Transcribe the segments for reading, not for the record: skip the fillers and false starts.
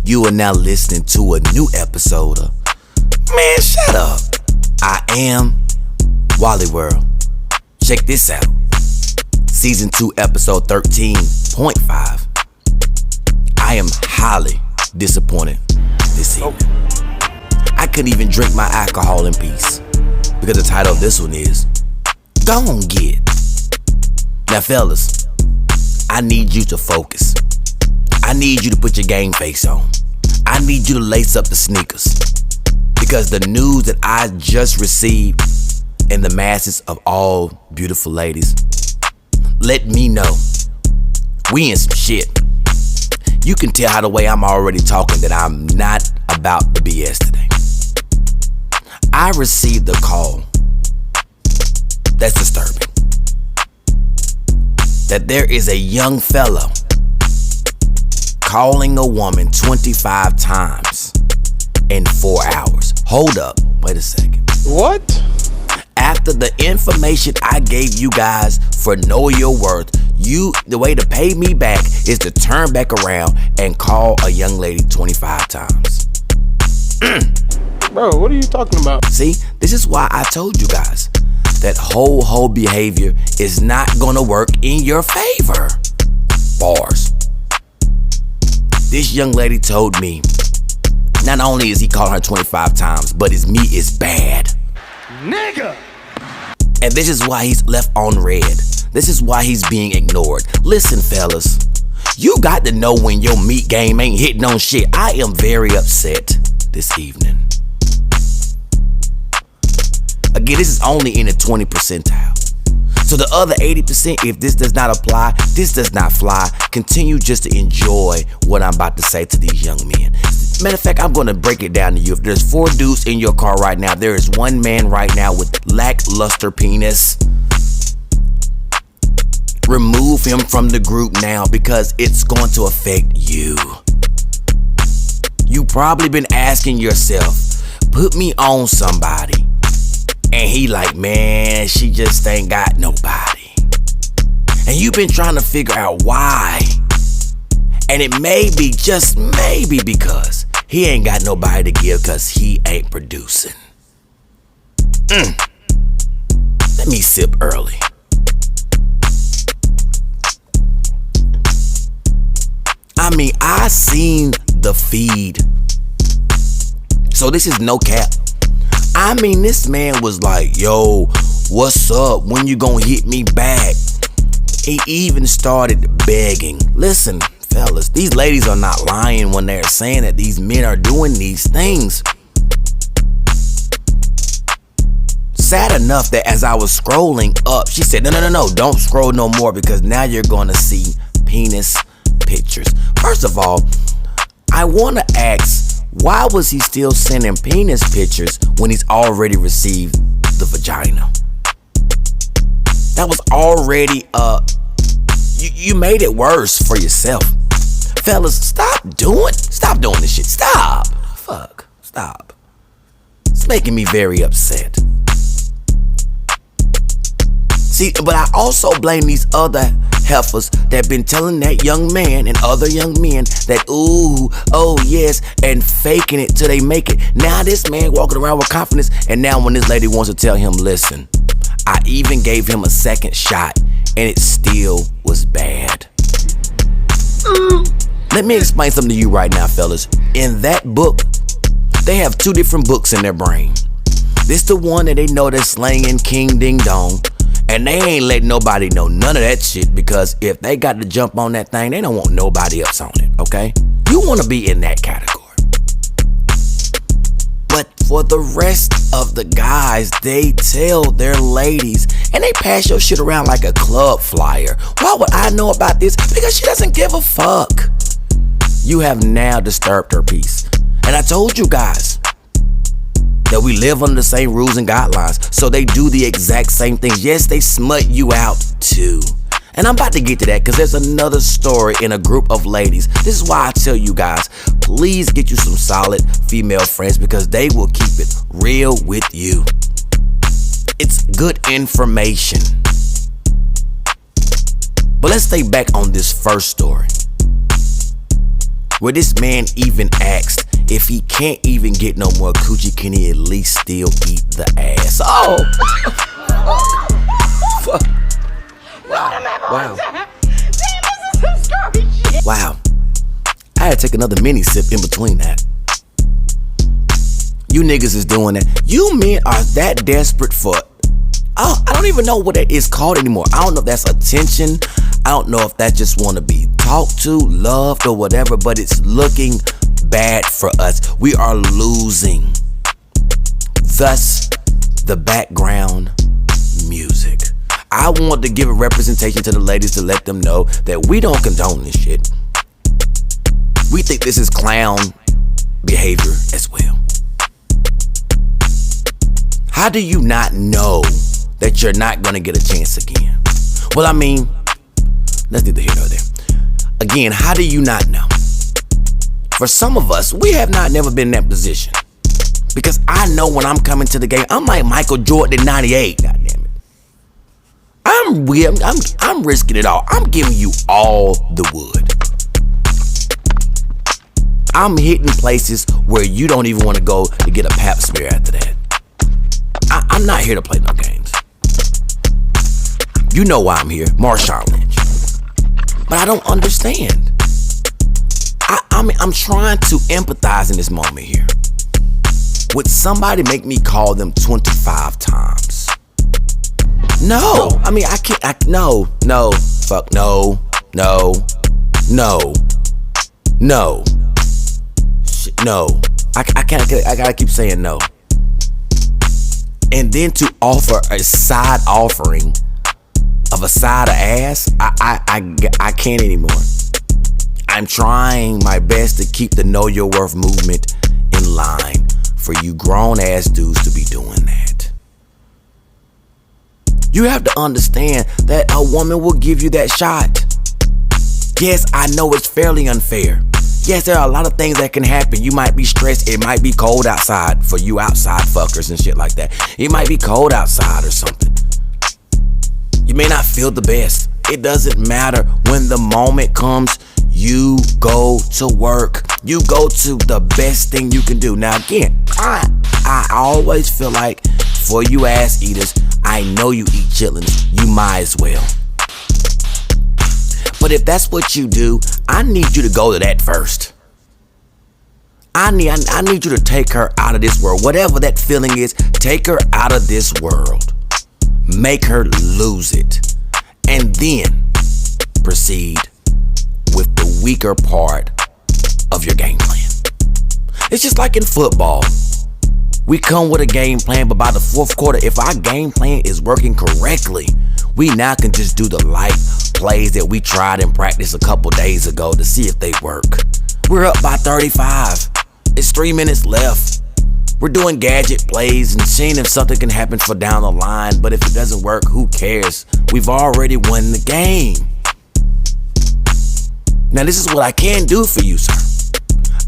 You are now listening to a new episode of Man Shut Up. I am Wally World. Check this out. Season 2, episode 13.5. I am highly disappointed this evening. I couldn't even drink my alcohol in peace because the title of this one is Gon' Get. Now fellas, I need you to focus. I need you to put your game face on. I need you to lace up the sneakers because the news that I just received and the masses of all beautiful ladies let me know we in some shit. You can tell how the way I'm already talking that I'm not about the BS today. I received a call that's disturbing. That there is a young fellow calling a woman 25 times in 4 hours. Hold up, wait a second. What? After the information I gave you guys for Know Your Worth, the way to pay me back is to turn back around and call a young lady 25 times. Bro, what are you talking about? See, this is why I told you guys that whole behavior is not gonna work in your favor. Bars. This young lady told me not only is he calling her 25 times, but his meat is bad. Nigga! And this is why he's left on red. This is why he's being ignored. Listen, fellas, you got to know when your meat game ain't hitting on shit. I am very upset this evening. Again, this is only in the 20 percentile. So the other 80%, if this does not apply, this does not fly, continue just to enjoy what I'm about to say to these young men. Matter of fact, I'm going to break it down to you. If there's 4 dudes in your car right now, there is 1 man right now with lackluster penis. Remove him from the group now because it's going to affect you. You probably been asking yourself, put me on somebody. And he like, man, she just ain't got nobody. And you've been trying to figure out why. And it may be, just maybe because he ain't got nobody to give because he ain't producing. Let me sip early. I mean, I seen the feed. So this is no cap. I mean, this man was like, yo, what's up? When you gonna hit me back? He even started begging. Listen, fellas, these ladies are not lying when they're saying that these men are doing these things. Sad enough that as I was scrolling up, she said, no, don't scroll no more because now you're gonna see penis pictures. First of all, I wanna ask, why was he still sending penis pictures when he's already received the vagina? That was already, you made it worse for yourself. Fellas, stop doing this shit. Stop. It's making me very upset. See, but I also blame these other heifers that been telling that young man and other young men that ooh, oh yes, and faking it till they make it. Now this man walking around with confidence, and now when this lady wants to tell him, listen, I even gave him a second shot and it still was bad. Let me explain something to you right now, fellas. In that book, they have 2 different books in their brain. This the one that they know they're slanging King Ding Dong. And they ain't letting nobody know none of that shit because if they got to jump on that thing, they don't want nobody else on it, okay? You want to be in that category. But for the rest of the guys, they tell their ladies and they pass your shit around like a club flyer. Why would I know about this? Because she doesn't give a fuck. You have now disturbed her peace. And I told you guys that we live under the same rules and guidelines, so they do the exact same things. Yes, they smut you out too. And I'm about to get to that because there's another story in a group of ladies. This is why I tell you guys, please get you some solid female friends because they will keep it real with you. It's good information. But let's stay back on this first story. where this man even asked if he can't even get no more coochie, can he at least still eat the ass? Oh! Fuck. Wow. Wow. I had to take another mini sip in between that. You niggas is doing that. You men are that desperate for, I don't even know what that is called anymore. I don't know if that's attention. I don't know if that just want to be talked to, loved, or whatever, but it's looking bad for us. We are losing. Thus, the background music. I want to give a representation to the ladies to let them know that we don't condone this shit. We think this is clown behavior as well. How do you not know that you're not gonna get a chance again? Well, I mean, that's neither here nor there. Again, how do you not know? For some of us, we have never been in that position. Because I know when I'm coming to the game, I'm like Michael Jordan in 98, goddamn it. I'm risking it all. I'm giving you all the wood. I'm hitting places where you don't even want to go to get a pap smear after that. I'm not here to play no games. You know why I'm here, Marshawn Lynch. But I don't understand. I'm trying to empathize in this moment here. Would somebody make me call them 25 times? No. I mean, I can't. No. Fuck no. Shit, no. I can't. I gotta keep saying no. And then to offer a side offering of a side of ass, I can't anymore. I'm trying my best to keep the Know Your Worth movement in line for you grown ass dudes to be doing that. You have to understand that a woman will give you that shot. Yes, I know it's fairly unfair. Yes, there are a lot of things that can happen. You might be stressed. It might be cold outside for you outside fuckers and shit like that. It might be cold outside or something. You may not feel the best. It doesn't matter. When the moment comes, you go to work. You go to the best thing you can do. Now again, I always feel like for you ass eaters, I know you eat chitlins. You might as well. But if that's what you do, I need you to go to that first. I need you to take her out of this world. Whatever that feeling is, take her out of this world. Make her lose it. And then proceed with the weaker part of your game plan. It's just like in football. We come with a game plan, but by the fourth quarter, if our game plan is working correctly, we now can just do the light plays that we tried in practice a couple days ago to see if they work. We're up by 35. It's 3 minutes left. We're doing gadget plays and seeing if something can happen for down the line, but if it doesn't work, who cares? We've already won the game. Now this is what I can do for you, sir.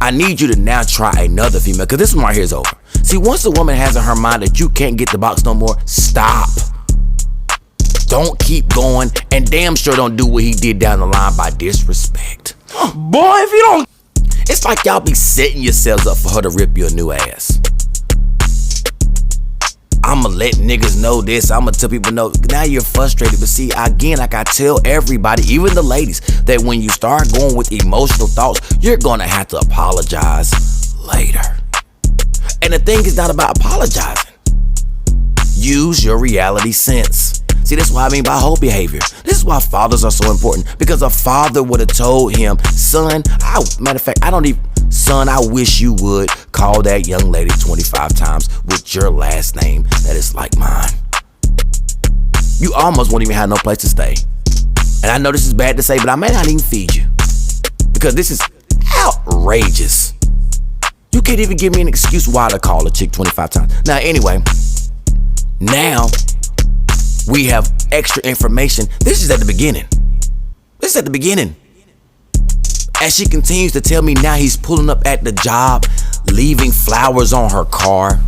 I need you to now try another female, because this one right here is over. See, once a woman has in her mind that you can't get the box no more, stop. Don't keep going, and damn sure don't do what he did down the line by disrespect. Boy, if you don't... It's like y'all be setting yourselves up for her to rip you a new ass. I'ma let niggas know this. I'ma tell people no. Now you're frustrated. But see, again, like I tell everybody, even the ladies, that when you start going with emotional thoughts, you're gonna have to apologize later. And the thing is not about apologizing. Use your reality sense. See, that's what I mean by whole behavior. This is why fathers are so important. Because a father would have told him, son, matter of fact, son, I wish you would call that young lady 25 times with your last name that is like mine. You almost won't even have no place to stay. And I know this is bad to say, but I may not even feed you. Because this is outrageous. You can't even give me an excuse why to call a chick 25 times. Now, anyway, now we have extra information. This is at the beginning. This is at the beginning. As she continues to tell me now he's pulling up at the job, leaving flowers on her car,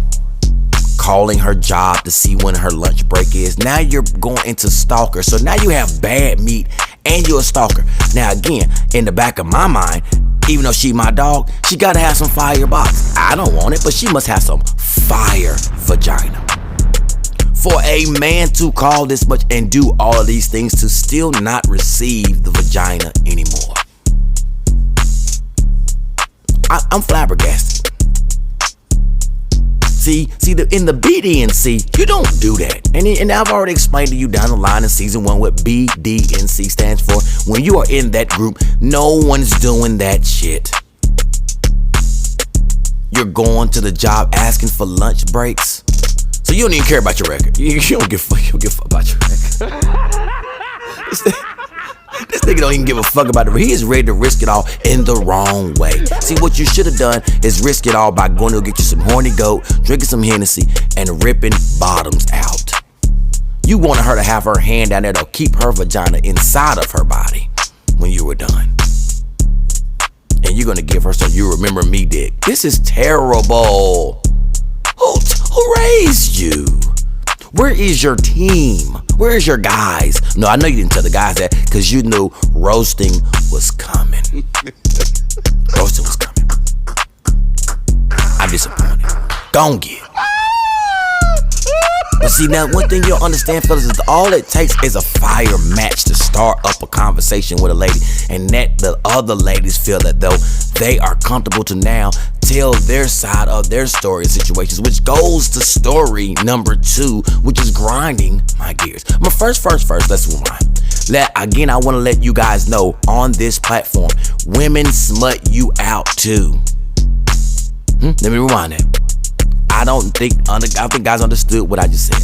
calling her job to see when her lunch break is. Now you're going into stalker. So now you have bad meat and you're a stalker. Now again, in the back of my mind, even though she my dog, she gotta have some fire box. I don't want it, but she must have some fire vagina. For a man to call this much and do all of these things to still not receive the vagina anymore. I'm flabbergasted. See, in the BDNC, you don't do that. And I've already explained to you down the line in season 1 what BDNC stands for. When you are in that group, no one's doing that shit. You're going to the job asking for lunch breaks. So you don't even care about your record. You don't give a fuck about your record. This nigga don't even give a fuck about it. He is ready to risk it all in the wrong way. See, what you should have done is risk it all by going to get you some horny goat, drinking some Hennessy, and ripping bottoms out. You wanted her to have her hand down there to keep her vagina inside of her body when you were done. And you're gonna give her some "you remember me" dick. This is terrible. Who raised you? Where is your team? Where is your guys? No, I know you didn't tell the guys that because you knew roasting was coming. Roasting was coming. I'm disappointed. Don't get. But see, now one thing you'll understand, fellas, is all it takes is a fire match to start up a conversation with a lady, and that the other ladies feel that though they are comfortable to now tell their side of their story and situations, which goes to story number 2, which is grinding my gears. But first, let's rewind. Again, I want to let you guys know on this platform, women smut you out too. Let me rewind that. I think guys understood what I just said.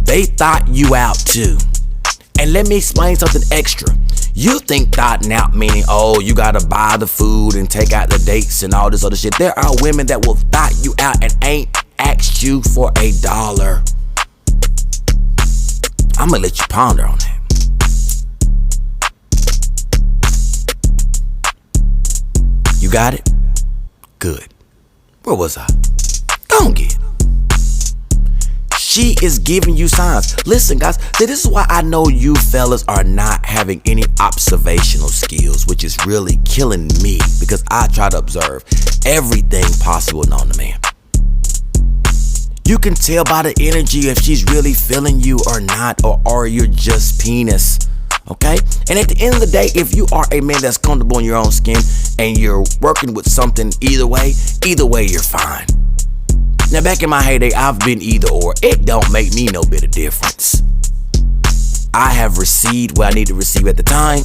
They thought you out too. And let me explain something extra. You think thoughting out meaning, oh, you gotta buy the food and take out the dates and all this other shit. There are women that will thought you out and ain't asked you for $1. I'm gonna let you ponder on that. You got it? Good. Where was I? Don't get. She is giving you signs. Listen, guys, see, this is why I know you fellas are not having any observational skills, which is really killing me because I try to observe everything possible known to man. You can tell by the energy if she's really feeling you or not, or you're just penis. Okay? And at the end of the day, if you are a man that's comfortable in your own skin and you're working with something either way you're fine. Now back in my heyday, I've been either or. It don't make me no bit of difference. I have received what I need to receive at the time,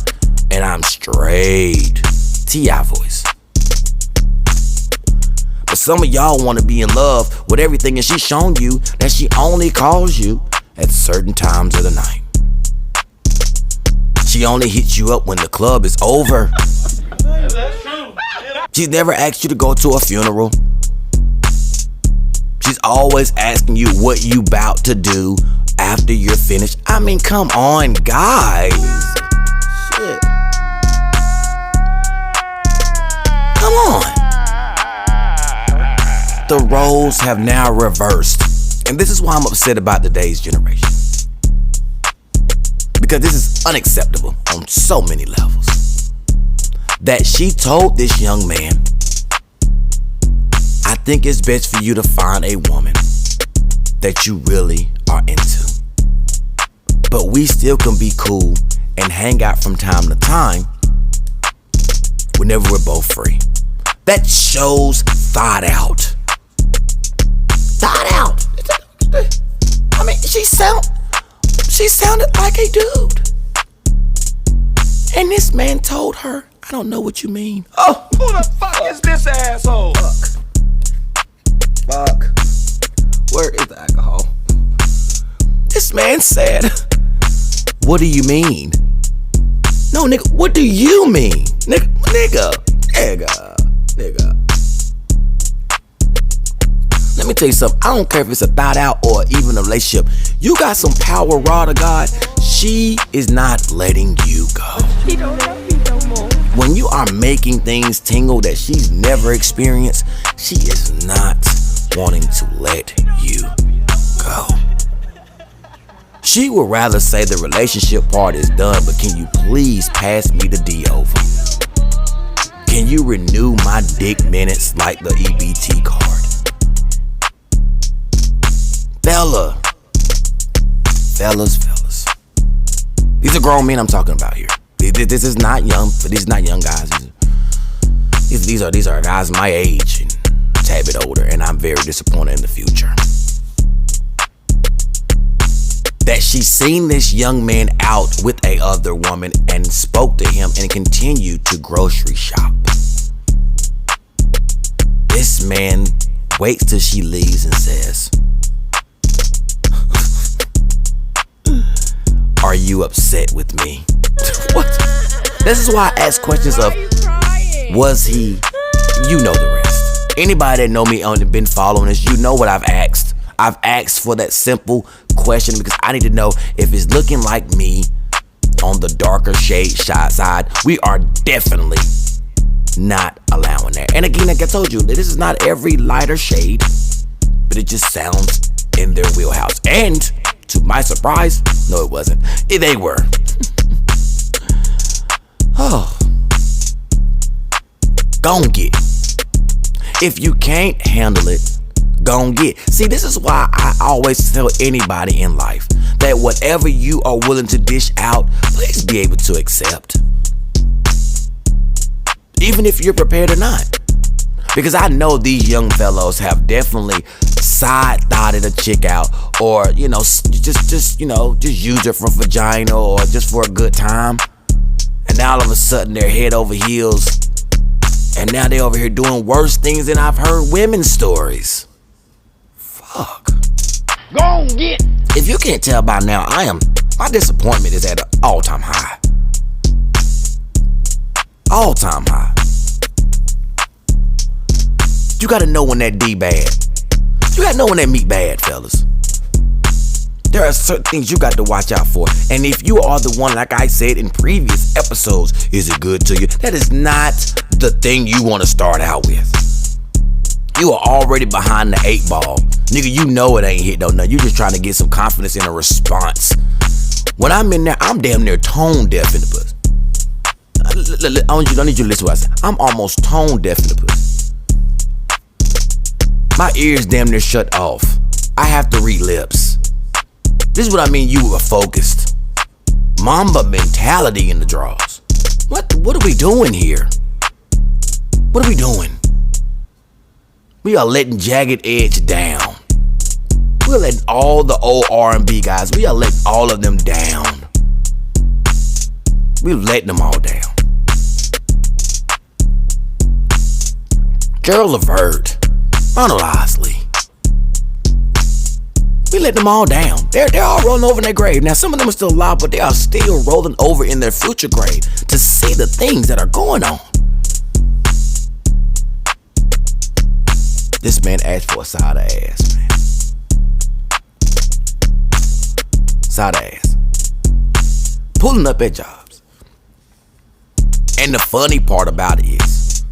and I'm straight. T.I. voice. But some of y'all want to be in love with everything, and she's shown you that she only calls you at certain times of the night. She only hits you up when the club is over. That's true. She's never asked you to go to a funeral. She's always asking you what you about to do after you're finished. I mean, come on, guys. Shit. Come on. The roles have now reversed. And this is why I'm upset about today's generation. Because this is unacceptable on so many levels. That she told this young man, I think it's best for you to find a woman that you really are into. But we still can be cool and hang out from time to time whenever we're both free. That shows thought out. Thought out. I mean, she sounded like a dude. And this man told her, I don't know what you mean. Oh, who the fuck is this asshole? Fuck. Where is the alcohol? This man said, what do you mean? No, nigga, what do you mean? Nigga. Let me tell you something. I don't care if it's a thought out or even a relationship. You got some power, raw to God. She is not letting you go. She don't love me no more. When you are making things tingle that she's never experienced, she is not wanting to let you go. She would rather say the relationship part is done, but can you please pass me the D over? Can you renew my dick minutes like the EBT card? Fellas. These are grown men I'm talking about here. This is not young, but these are not young guys. These are guys my age and a tad bit older, and I'm very disappointed in the future. That she seen this young man out with a other woman and spoke to him and continued to grocery shop. This man waits till she leaves and says, "Are you upset with me?" What? This is why I ask questions of, was he? You know the rest. Anybody that know me and been following this, you know what I've asked. I've asked for that simple question because I need to know if it's looking like me on the darker shade side. We are definitely not allowing that. And again, like I told you, this is not every lighter shade, but it just sounds in their wheelhouse. And to my surprise, no, it wasn't. They were. Oh. Gon' get. If you can't handle it, gon' get. See, this is why I always tell anybody in life that whatever you are willing to dish out, please be able to accept. Even if you're prepared or not. Because I know these young fellows have definitely side-thoughted a chick out, or, you know, just use her for vagina or just for a good time. And now all of a sudden they're head over heels. And now they over here doing worse things than I've heard women's stories. Fuck. Gon' get. If you can't tell by now, my disappointment is at an all-time high. All-time high. You gotta know when that D bad. You gotta know when that meat bad, fellas. There are certain things you got to watch out for. And if you are the one, like I said in previous episodes, is it good to you? That is not the thing you want to start out with. You are already behind the 8 ball. Nigga, you know it ain't hit no nothing. You just trying to get some confidence in a response. When I'm in there, I'm damn near tone deaf in the pussy. I need you to listen to what I say. I'm almost tone deaf in the pussy. My ears damn near shut off. I have to read lips. This is what I mean, you were focused. Mamba mentality in the draws. What are we doing here? What are we doing? We are letting Jagged Edge down. We're letting all the old R&B guys, we are letting all of them down. We're letting them all down. Gerald Levert, Ronald Osley. We let them all down. They're all rolling over in their grave. Now, some of them are still alive, but they are still rolling over in their future grave to see the things that are going on. This man asked for a side of ass, man. Side of ass. Pulling up at jobs. And the funny part about it is,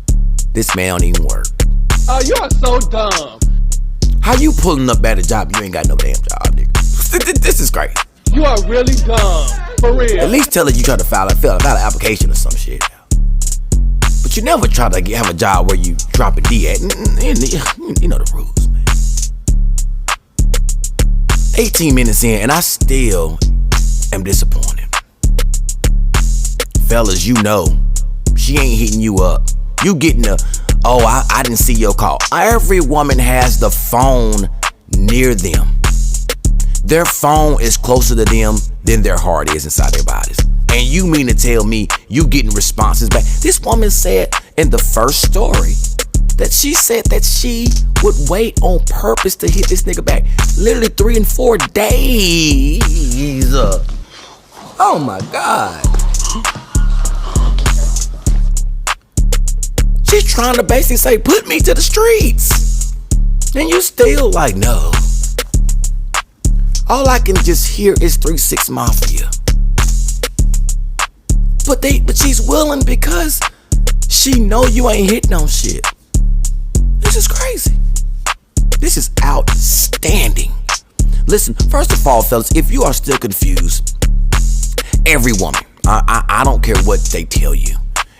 this man don't even work. Oh, you are so dumb. How you pulling up at a job you ain't got no damn job, nigga? This is crazy. You are really dumb. For real. At least tell her you try to file an application or some shit. But you never try to have a job where you drop a D at. You know the rules, man. 18 minutes in and I still am disappointed. Fellas, you know, she ain't hitting you up. You getting I didn't see your call. Every woman has the phone near them. Their phone is closer to them than their heart is inside their bodies. And you mean to tell me you getting responses back? This woman said in the first story that she said that she would wait on purpose to hit this nigga back. Literally 3 and 4 days. Oh my God. She's trying to basically say, put me to the streets. And you still like, no. All I can just hear is 3-6 Mafia. But she's willing because she know you ain't hitting on shit. This is crazy. This is outstanding. Listen, first of all, fellas, if you are still confused, every woman, I don't care what they tell you,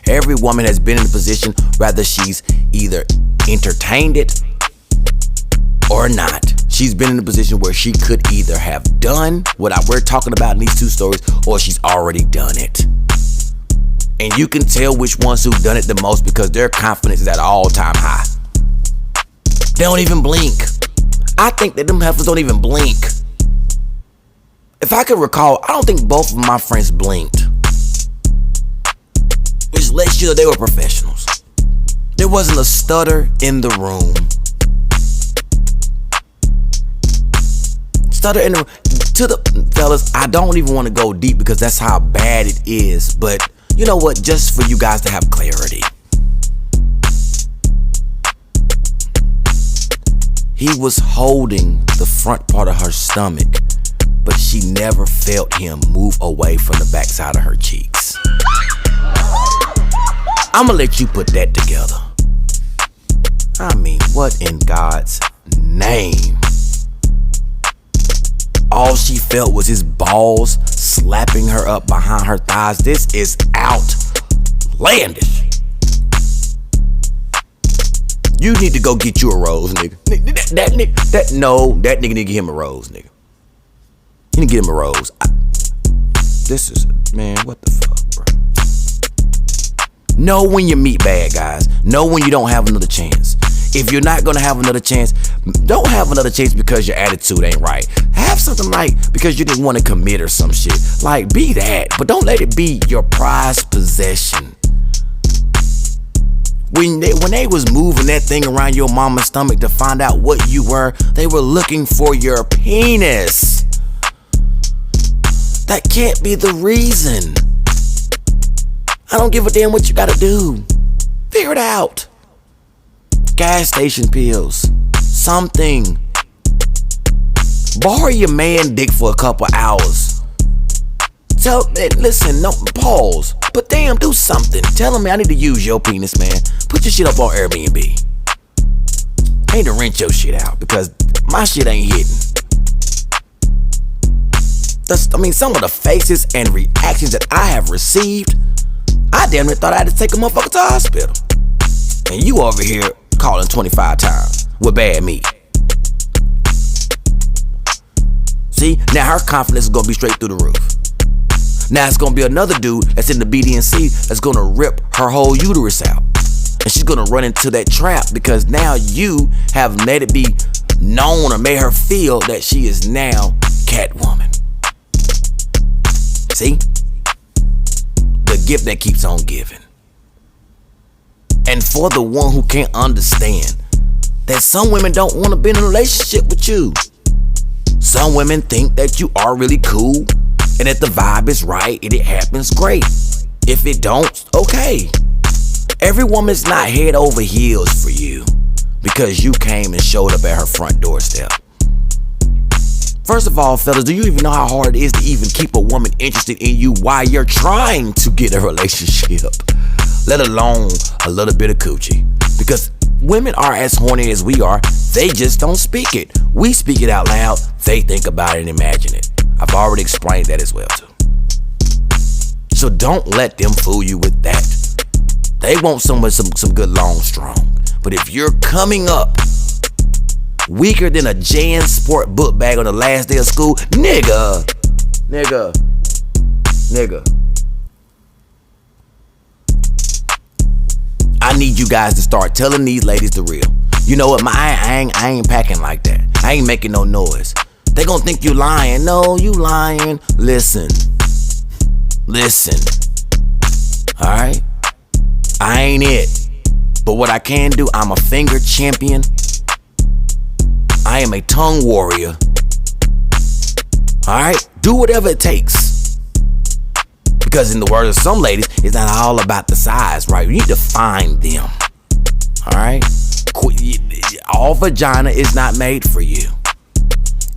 every woman has been in a position, whether she's either entertained it or not. She's been in a position where she could either have done what we're talking about in these two stories, or she's already done it. And you can tell which ones who've done it the most because their confidence is at an all-time high. They don't even blink. I think that them heifers don't even blink. If I could recall, I don't think both of my friends blinked. Which lets you know they were professionals. There wasn't a stutter in the room. Stutter in the room. To the fellas, I don't even want to go deep because that's how bad it is. But you know what? Just for you guys to have clarity. He was holding the front part of her stomach, but she never felt him move away from the backside of her cheeks. I'ma let you put that together. I mean, what in God's name? All she felt was his balls slapping her up behind her thighs. This is outlandish. You need to go get you a rose, nigga. That nigga need to get him a rose, nigga. You need to get him a rose. Man, what the fuck, bro? Know when you meet bad guys. Know when you don't have another chance. If you're not gonna have another chance, don't have another chance because your attitude ain't right. Have something like because you didn't want to commit or some shit. Like, be that, but don't let it be your prized possession. When they was moving that thing around your mama's stomach to find out what you were, they were looking for your penis. That can't be the reason. I don't give a damn what you gotta do. Figure it out. Gas station pills. Something. Borrow your man dick for a couple hours. Listen, no, pause. But damn, do something. Tell him, man, I need to use your penis, man. Put your shit up on Airbnb. I need to rent your shit out because my shit ain't hitting. Some of the faces and reactions that I have received, I damn near thought I had to take a motherfucker to the hospital. And you over here calling 25 times with bad meat. See, now her confidence is gonna be straight through the roof. Now it's gonna be another dude that's in the BDNC that's gonna rip her whole uterus out. And she's gonna run into that trap because now you have made it be known or made her feel that she is now Catwoman. See? The gift that keeps on giving. And for the one who can't understand that some women don't want to be in a relationship with you. Some women think that you are really cool and that the vibe is right and it happens great. If it don't, okay. Every woman's not head over heels for you because you came and showed up at her front doorstep. First of all, fellas, do you even know how hard it is to even keep a woman interested in you while you're trying to get a relationship? Let alone a little bit of coochie. Because women are as horny as we are, they just don't speak it. We speak it out loud, they think about it and imagine it. I've already explained that as well too. So don't let them fool you with that. They want some good long strong. But if you're coming up weaker than a Jan Sport book bag on the last day of school, nigga. I need you guys to start telling these ladies the real. You know what, I ain't packing like that. I ain't making no noise. They gonna think you lying. No, you lying. Listen. Alright? I ain't it. But what I can do, I'm a finger champion. I am a tongue warrior. Alright? Do whatever it takes. Because in the words of some ladies, it's not all about the size, right? You need to find them. Alright? All vagina is not made for you.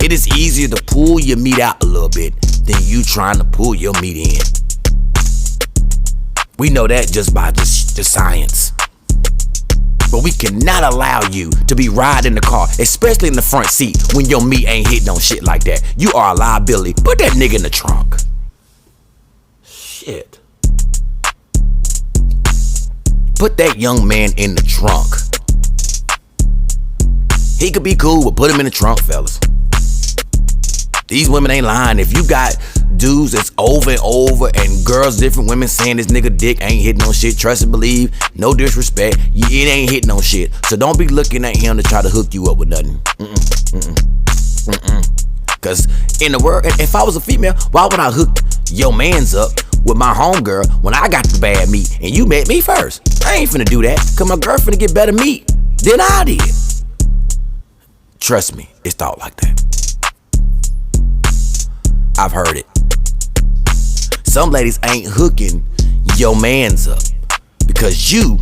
It is easier to pull your meat out a little bit than you trying to pull your meat in. We know that just by just science. But we cannot allow you to be riding the car, especially in the front seat, when your meat ain't hitting on shit like that. You are a liability. Put that nigga in the trunk. Shit. Put that young man in the trunk. He could be cool, but put him in the trunk, fellas. These women ain't lying. If you got dudes that's over and over and girls, different women saying this nigga dick ain't hitting on shit, trust and believe, no disrespect, it ain't hitting on shit. So don't be looking at him to try to hook you up with nothing. Cause in the world, if I was a female, why would I hook your mans up with my homegirl when I got the bad meat and you met me first? I ain't finna do that, cause my girl finna get better meat than I did. Trust me, it's thought like that. I've heard it. Some ladies ain't hooking your mans up because you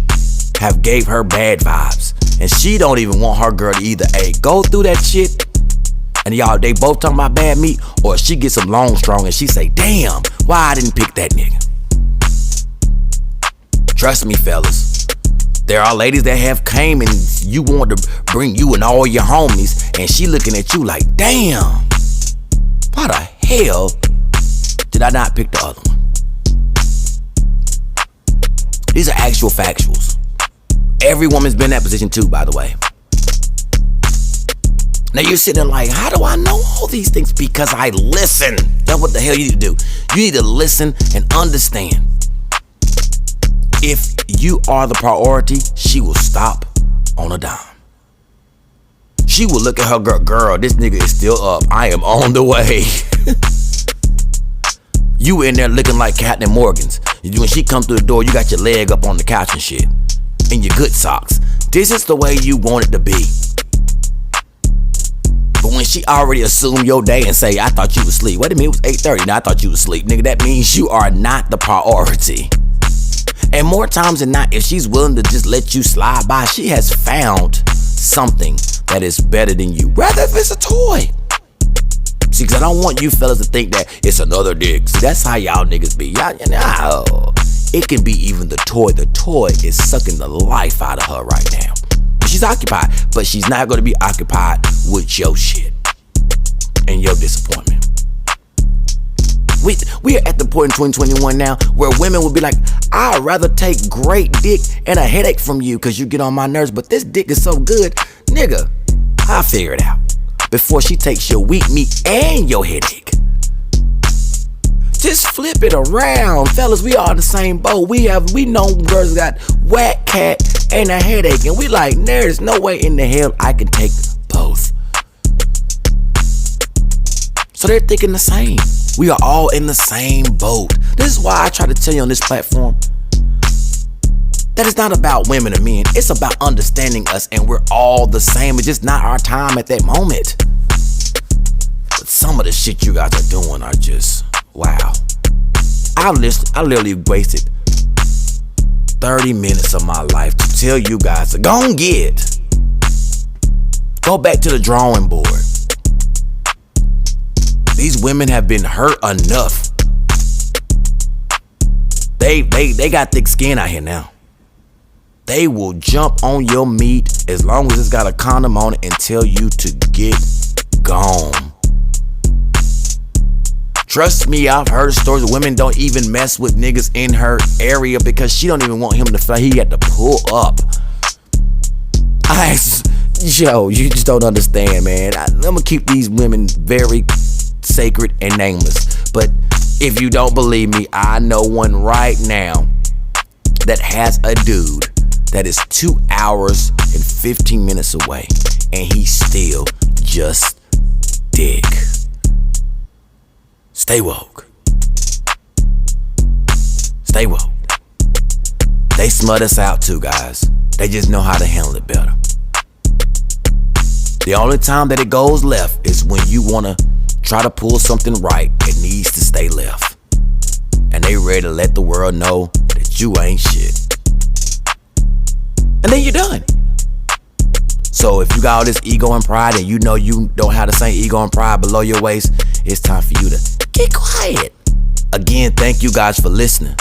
have gave her bad vibes, and she don't even want her girl to either go through that shit, and y'all they both talking about bad meat, or she gets some long strong and she say, damn, why I didn't pick that nigga. Trust me, fellas, there are ladies that have came and you want to bring you and all your homies, and she looking at you like, damn, why the hell did I not pick the other one? These are actual factuals. Every woman's been in that position too, by the way. Now you're sitting there like, how do I know all these things? Because I listen. That's what the hell you need to do. You need to listen and understand. If you are the priority, she will stop on a dime. She will look at her girl, this nigga is still up. I am on the way. You in there looking like Captain Morgan's. When she come through the door, you got your leg up on the couch and shit. In your good socks. This is the way you want it to be. But when she already assumed your day and say, I thought you was asleep. Wait a minute, it was 8:30. Now I thought you was asleep. Nigga, that means you are not the priority. And more times than not, if she's willing to just let you slide by, she has found something that is better than you. Rather if it's a toy. See, cause I don't want you fellas to think that it's another dick. See, that's how y'all niggas be. Y'all, it can be even the toy. The toy is sucking the life out of her right now. She's occupied, but she's not gonna be occupied with your shit and your disappointment. We are at the point in 2021 now where women will be like, I'd rather take great dick and a headache from you because you get on my nerves, but this dick is so good. Nigga, I'll figure it out before she takes your weak meat and your headache. Just flip it around. Fellas, we all in the same boat. We know girls got whack cat and a headache, and we like, there's no way in the hell I can take both. So they're thinking the same. We are all in the same boat. This is why I try to tell you on this platform that it's not about women or men. It's about understanding us, and we're all the same. It's just not our time at that moment. But some of the shit you guys are doing are just, wow. I literally wasted 30 minutes of my life to tell you guys to go and go back to the drawing board. These women have been hurt enough. They got thick skin out here now. They will jump on your meat as long as it's got a condom on it and tell you to get gone. Trust me, I've heard stories of women don't even mess with niggas in her area because she don't even want him to feel he had to pull up. Yo, you just don't understand, man. I'm gonna keep these women very sacred and nameless. But if you don't believe me, I know one right now that has a dude that is 2 hours and 15 minutes away, and he still just dick. Stay woke. Stay woke. They smut us out too, guys. They just know how to handle it better. The only time that it goes left is when you want to try to pull something right. It needs to stay left. And they ready to let the world know that you ain't shit. And then you're done. So if you got all this ego and pride and you know you don't have the same ego and pride below your waist, it's time for you to get quiet. Again, thank you guys for listening.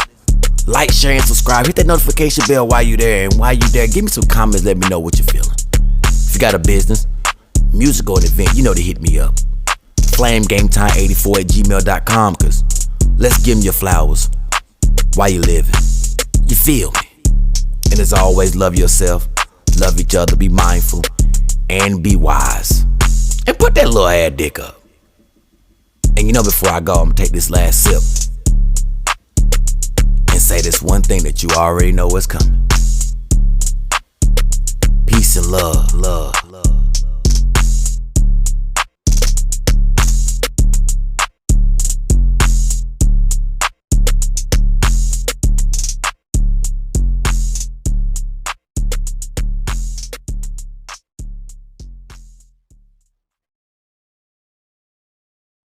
Like, share, and subscribe. Hit that notification bell while you there. And while you there, give me some comments. Let me know what you're feeling. If you got a business, music, or an event, you know to hit me up. FlameGameTime84@gmail.com, cause let's give them your flowers while you living. You feel me? And as always, love yourself, love each other, be mindful, and be wise. And put that little ass dick up. And you know, before I go, I'm gonna take this last sip and say this one thing that you already know is coming. Peace and love, love.